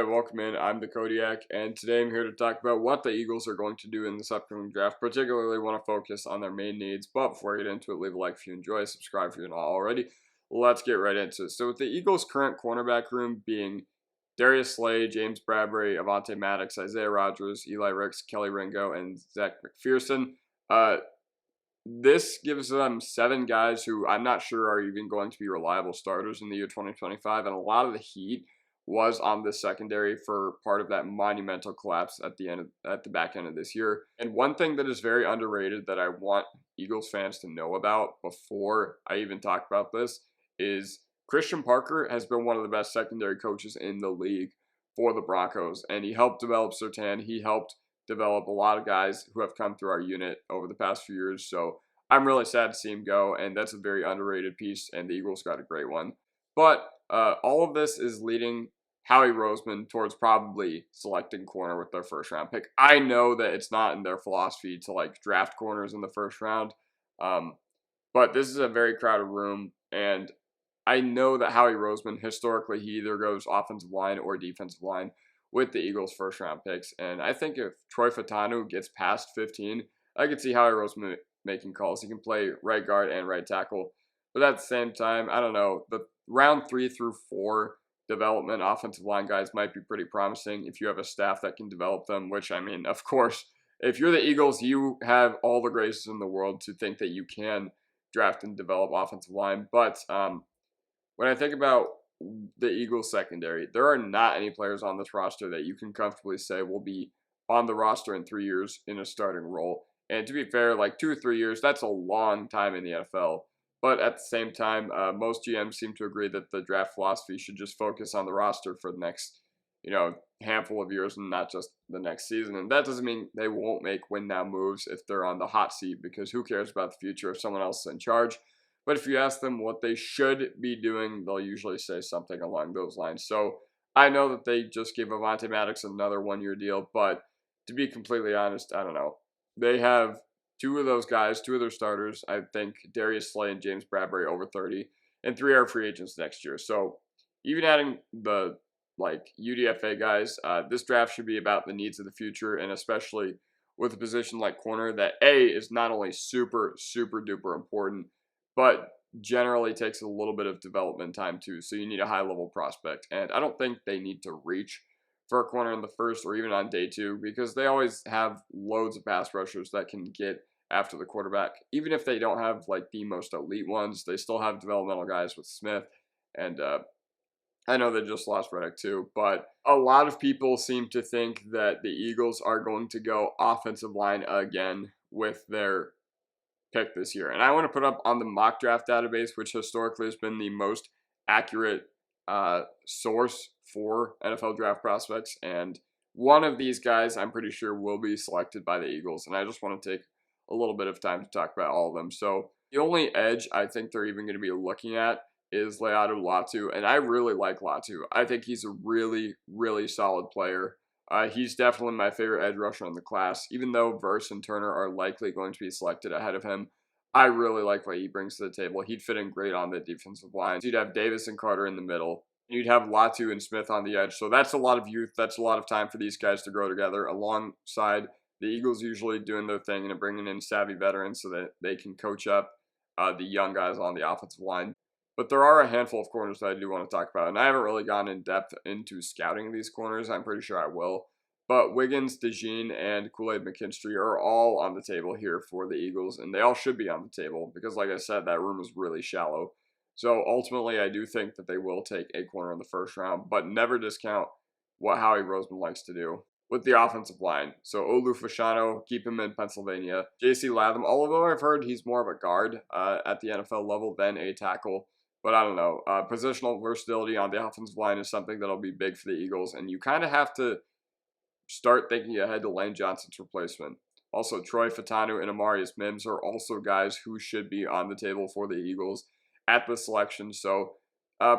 welcome in. I'm the Kodiak, and today I'm here to talk about what the Eagles are going to do in this upcoming draft. Particularly want to focus on their main needs, but before I get into it, leave a like if you enjoy, subscribe if you're not already. Let's get right into it. So with the Eagles' current cornerback room being Darius Slay, James Bradbury, Avonte Maddox, Isaiah Rodgers, Eli Ricks, Kelly Ringo, and Zach McPherson, this gives them 7 guys who I'm not sure are even going to be reliable starters in the year 2025, and a lot of the heat was on the secondary for part of that monumental collapse at the back end of this year. And one thing that is very underrated that I want Eagles fans to know about before I even talk about this is Christian Parker has been one of the best secondary coaches in the league for the Broncos, and he helped develop Surtain. He helped develop a lot of guys who have come through our unit over the past few years. So I'm really sad to see him go, and that's a very underrated piece, and the Eagles got a great one. But all of this is leading Howie Roseman towards probably selecting corner with their first round pick. I know that it's not in their philosophy to draft corners in the first round, but this is a very crowded room, and I know that Howie Roseman, historically, he either goes offensive line or defensive line with the Eagles' first round picks. And I think if Troy Fautanu gets past 15, I could see Howie Roseman making calls. He can play right guard and right tackle. But at the same time, I don't know, the round 3 through 4 development offensive line guys might be pretty promising if you have a staff that can develop them, which, I mean, of course, if you're the Eagles, you have all the graces in the world to think that you can draft and develop offensive line. But when I think about the Eagles secondary, there are not any players on this roster that you can comfortably say will be on the roster in 3 years in a starting role. And to be fair, 2 or 3 years, that's a long time in the NFL. But at the same time, most GMs seem to agree that the draft philosophy should just focus on the roster for the next, handful of years and not just the next season. And that doesn't mean they won't make win now moves if they're on the hot seat, because who cares about the future if someone else is in charge? But if you ask them what they should be doing, they'll usually say something along those lines. So I know that they just gave Avonte Maddox another 1-year deal, but to be completely honest, I don't know. They have 2 of those guys, 2 of their starters, I think Darius Slay and James Bradbury over 30, and 3 are free agents next year. So even adding the UDFA guys, this draft should be about the needs of the future, and especially with a position like corner that is not only super, super duper important, but generally takes a little bit of development time too. So you need a high level prospect, and I don't think they need to reach for a corner in the first or even on day 2, because they always have loads of pass rushers that can get after the quarterback. Even if they don't have the most elite ones, they still have developmental guys with Smith, and I know they just lost Reddick too, but a lot of people seem to think that the Eagles are going to go offensive line again with their pick this year. And I want to put up on the mock draft database, which historically has been the most accurate source for NFL draft prospects, and one of these guys I'm pretty sure will be selected by the Eagles, and I just want to take a little bit of time to talk about all of them. So the only edge I think they're even going to be looking at is Laiatu Latu, and I really like Latu. I think he's a really, really solid player. He's definitely my favorite edge rusher in the class, even though Verse and Turner are likely going to be selected ahead of him. I really like what he brings to the table. He'd fit in great on the defensive line. You'd have Davis and Carter in the middle. You'd have Latu and Smith on the edge. So that's a lot of youth. That's a lot of time for these guys to grow together alongside the Eagles usually doing their thing and bringing in savvy veterans so that they can coach up the young guys on the offensive line. But there are a handful of corners that I do want to talk about, and I haven't really gone in depth into scouting these corners. I'm pretty sure I will. But Wiggins, DeJean, and Kool-Aid McKinstry are all on the table here for the Eagles, and they all should be on the table because, like I said, that room is really shallow. So ultimately, I do think that they will take a corner in the first round, but never discount what Howie Roseman likes to do with the offensive line. So Olu Fashanu, keep him in Pennsylvania. J.C. Latham, although I've heard he's more of a guard at the NFL level than a tackle, but I don't know. Positional versatility on the offensive line is something that'll be big for the Eagles, and you kind of have to start thinking ahead to Lane Johnson's replacement. Also, Troy Fautanu and Ainias Smith are also guys who should be on the table for the Eagles at the selection. So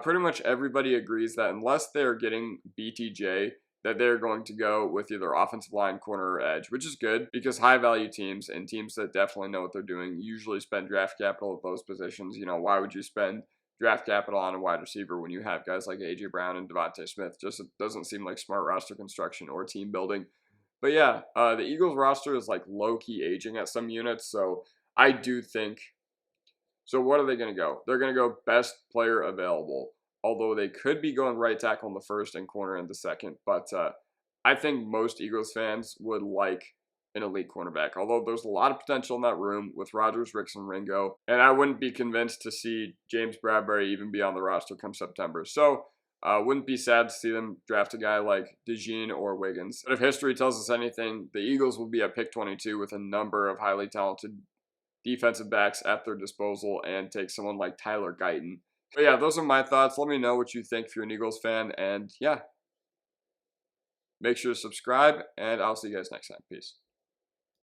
pretty much everybody agrees that unless they're getting BTJ, that they're going to go with either offensive line, corner, or edge, which is good because high-value teams and teams that definitely know what they're doing usually spend draft capital at those positions. Why would you spend draft capital on a wide receiver when you have guys like A.J. Brown and DeVonta Smith. Just it doesn't seem like smart roster construction or team building. But yeah, the Eagles roster is like low-key aging at some units, so I do think. So what are they going to go? They're going to go best player available, although they could be going right tackle in the first and corner in the second. But I think most Eagles fans would like an elite cornerback, although there's a lot of potential in that room with Rodgers, Ricks, and Ringo. And I wouldn't be convinced to see James Bradbury even be on the roster come September. So wouldn't be sad to see them draft a guy like DeJean or Wiggins. But if history tells us anything, the Eagles will be at pick 22 with a number of highly talented defensive backs at their disposal and take someone like Tyler Guyton. But yeah, those are my thoughts. Let me know what you think if you're an Eagles fan. And yeah, make sure to subscribe, and I'll see you guys next time. Peace.